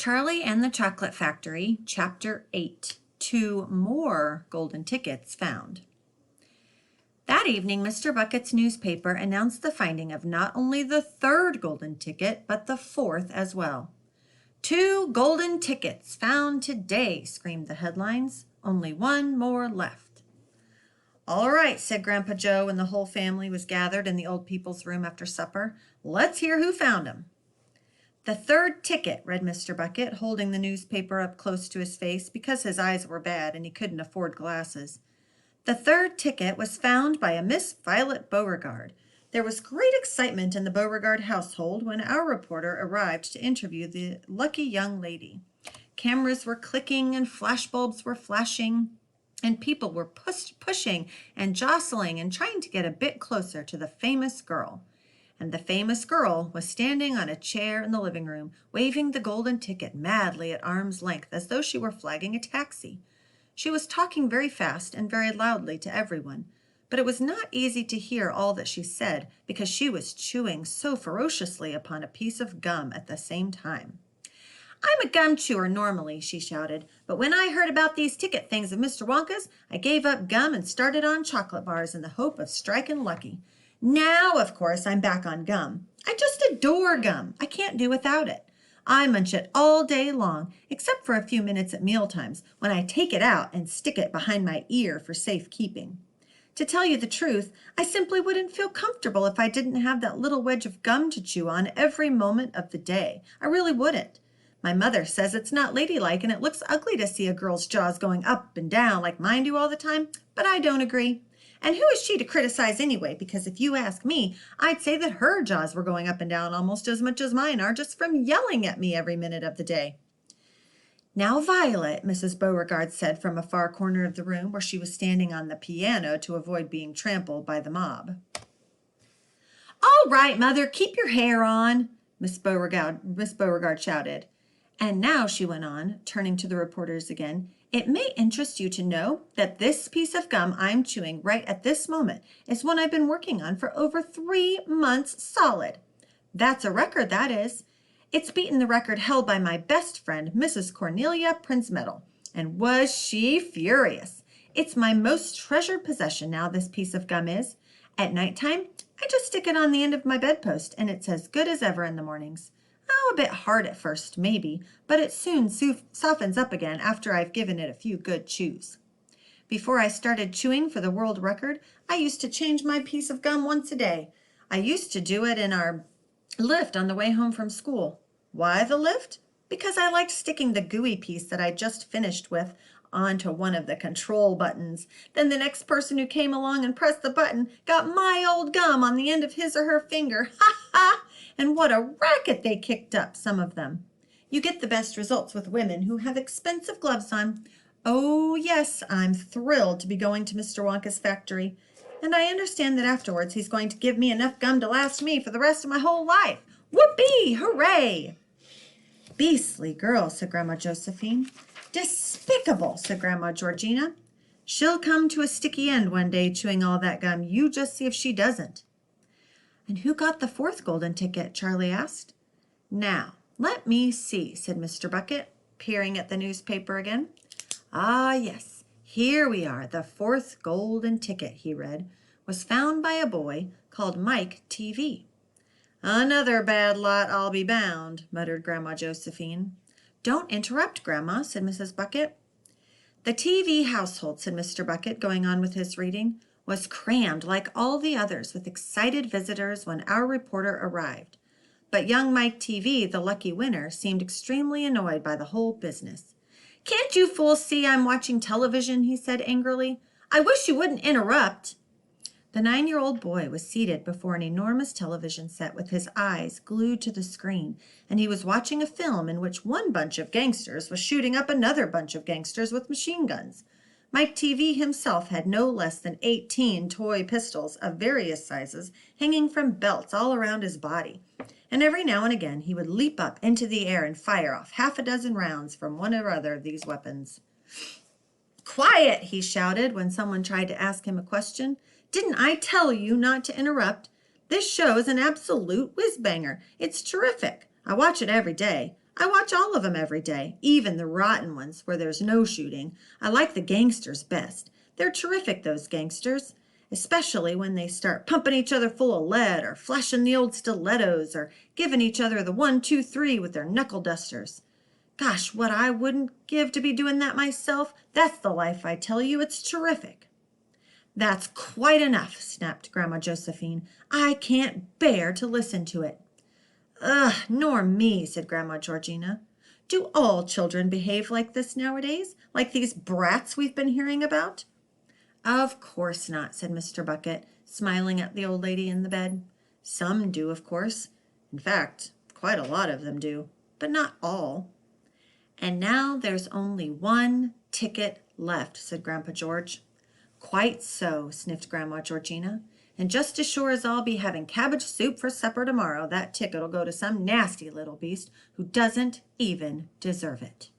Charlie and the Chocolate Factory, Chapter 8, 2 More Golden Tickets Found. That evening, Mr. Bucket's newspaper announced the finding of not only the third golden ticket, but the fourth as well. 2 golden tickets found today, screamed the headlines. Only one more left. All right, said Grandpa Joe when the whole family was gathered in the old people's room after supper. Let's hear who found 'em. The third ticket, read Mr. Bucket, holding the newspaper up close to his face because his eyes were bad and he couldn't afford glasses. The third ticket was found by a Miss Violet Beauregard. There was great excitement in the Beauregard household when our reporter arrived to interview the lucky young lady. Cameras were clicking and flashbulbs were flashing, and people were pushing and jostling and trying to get a bit closer to the famous girl. And the famous girl was standing on a chair in the living room, waving the golden ticket madly at arm's length as though she were flagging a taxi. She was talking very fast and very loudly to everyone, but it was not easy to hear all that she said because she was chewing so ferociously upon a piece of gum at the same time. "I'm a gum chewer normally," she shouted, "but when I heard about these ticket things of Mr. Wonka's, I gave up gum and started on chocolate bars in the hope of striking lucky. Now, of course, I'm back on gum. I just adore gum. I can't do without it. I munch it all day long, except for a few minutes at mealtimes, when I take it out and stick it behind my ear for safekeeping. To tell you the truth, I simply wouldn't feel comfortable if I didn't have that little wedge of gum to chew on every moment of the day. I really wouldn't. My mother says it's not ladylike and it looks ugly to see a girl's jaws going up and down like mine do all the time, but I don't agree. And who is she to criticize anyway? Because if you ask me, I'd say that her jaws were going up and down almost as much as mine are just from yelling at me every minute of the day." "Now, Violet," Mrs. Beauregard said from a far corner of the room where she was standing on the piano to avoid being trampled by the mob. "All right, Mother, keep your hair on," Miss Beauregard shouted. "And now," she went on, turning to the reporters again, "it may interest you to know that this piece of gum I'm chewing right at this moment is one I've been working on for over 3 months solid. That's a record, that is. It's beaten the record held by my best friend, Mrs. Cornelia Princemetal. And was she furious? It's my most treasured possession now, this piece of gum is. At nighttime, I just stick it on the end of my bedpost, and it's as good as ever in the mornings. Oh, a bit hard at first, maybe, but it soon softens up again after I've given it a few good chews. Before I started chewing for the world record, I used to change my piece of gum once a day. I used to do it in our lift on the way home from school. Why the lift? Because I liked sticking the gooey piece that I just finished with onto one of the control buttons. Then the next person who came along and pressed the button got my old gum on the end of his or her finger. Ha ha! And what a racket they kicked up, some of them. You get the best results with women who have expensive gloves on. Oh, yes, I'm thrilled to be going to Mr. Wonka's factory. And I understand that afterwards he's going to give me enough gum to last me for the rest of my whole life. Whoopee! Hooray!" "Beastly girl," said Grandma Josephine. "Despicable," said Grandma Georgina. "She'll come to a sticky end one day chewing all that gum. You just see if she doesn't." "And who got the fourth golden ticket?" Charlie asked. "Now, let me see," said Mr. Bucket, peering at the newspaper again. "Ah, yes, here we are. The fourth golden ticket," he read, "was found by a boy called Mike TV. "Another bad lot, I'll be bound," muttered Grandma Josephine. "Don't interrupt, Grandma," said Mrs. Bucket. "The TV household," said Mr. Bucket, going on with his reading, "was crammed like all the others with excited visitors when our reporter arrived. But young Mike TV, the lucky winner, seemed extremely annoyed by the whole business. 'Can't you fools see I'm watching television?' he said angrily. 'I wish you wouldn't interrupt.' The 9-year-old boy was seated before an enormous television set with his eyes glued to the screen, and he was watching a film in which one bunch of gangsters was shooting up another bunch of gangsters with machine guns. Mike TV himself had no less than 18 toy pistols of various sizes hanging from belts all around his body, and every now and again he would leap up into the air and fire off half a dozen rounds from one or other of these weapons. 'Quiet!' he shouted when someone tried to ask him a question. 'Didn't I tell you not to interrupt? This show is an absolute whiz-banger. It's terrific. I watch it every day. I watch all of them every day, even the rotten ones where there's no shooting. I like the gangsters best. They're terrific, those gangsters, especially when they start pumping each other full of lead or flashing the old stilettos or giving each other the 1, 2, 3 with their knuckle dusters. Gosh, what I wouldn't give to be doing that myself. That's the life, I tell you. It's terrific. That's quite enough, snapped Grandma Josephine. I can't bear to listen to it. Ugh, nor me, said Grandma Georgina. Do all children behave like this nowadays? Like these brats we've been hearing about? Of course not, said Mr. Bucket, smiling at the old lady in the bed. Some do, of course. In fact, quite a lot of them do, but not all. And now there's only one ticket left, said Grandpa George. Quite so, sniffed Grandma Georgina. And just as sure as I'll be having cabbage soup for supper tomorrow, that ticket'll go to some nasty little beast who doesn't even deserve it.